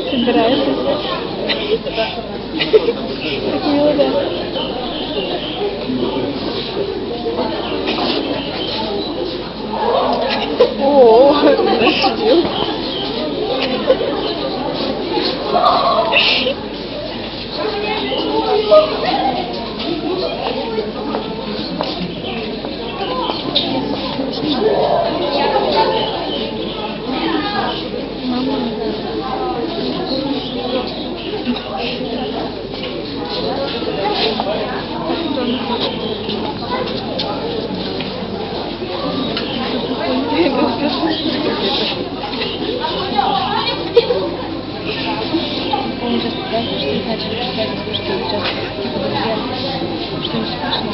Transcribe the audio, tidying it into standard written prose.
Собираешься? Так мило, да? О, зашибил. Он сейчас покажет, что начали читать, что сейчас типа друзья, что не смешно.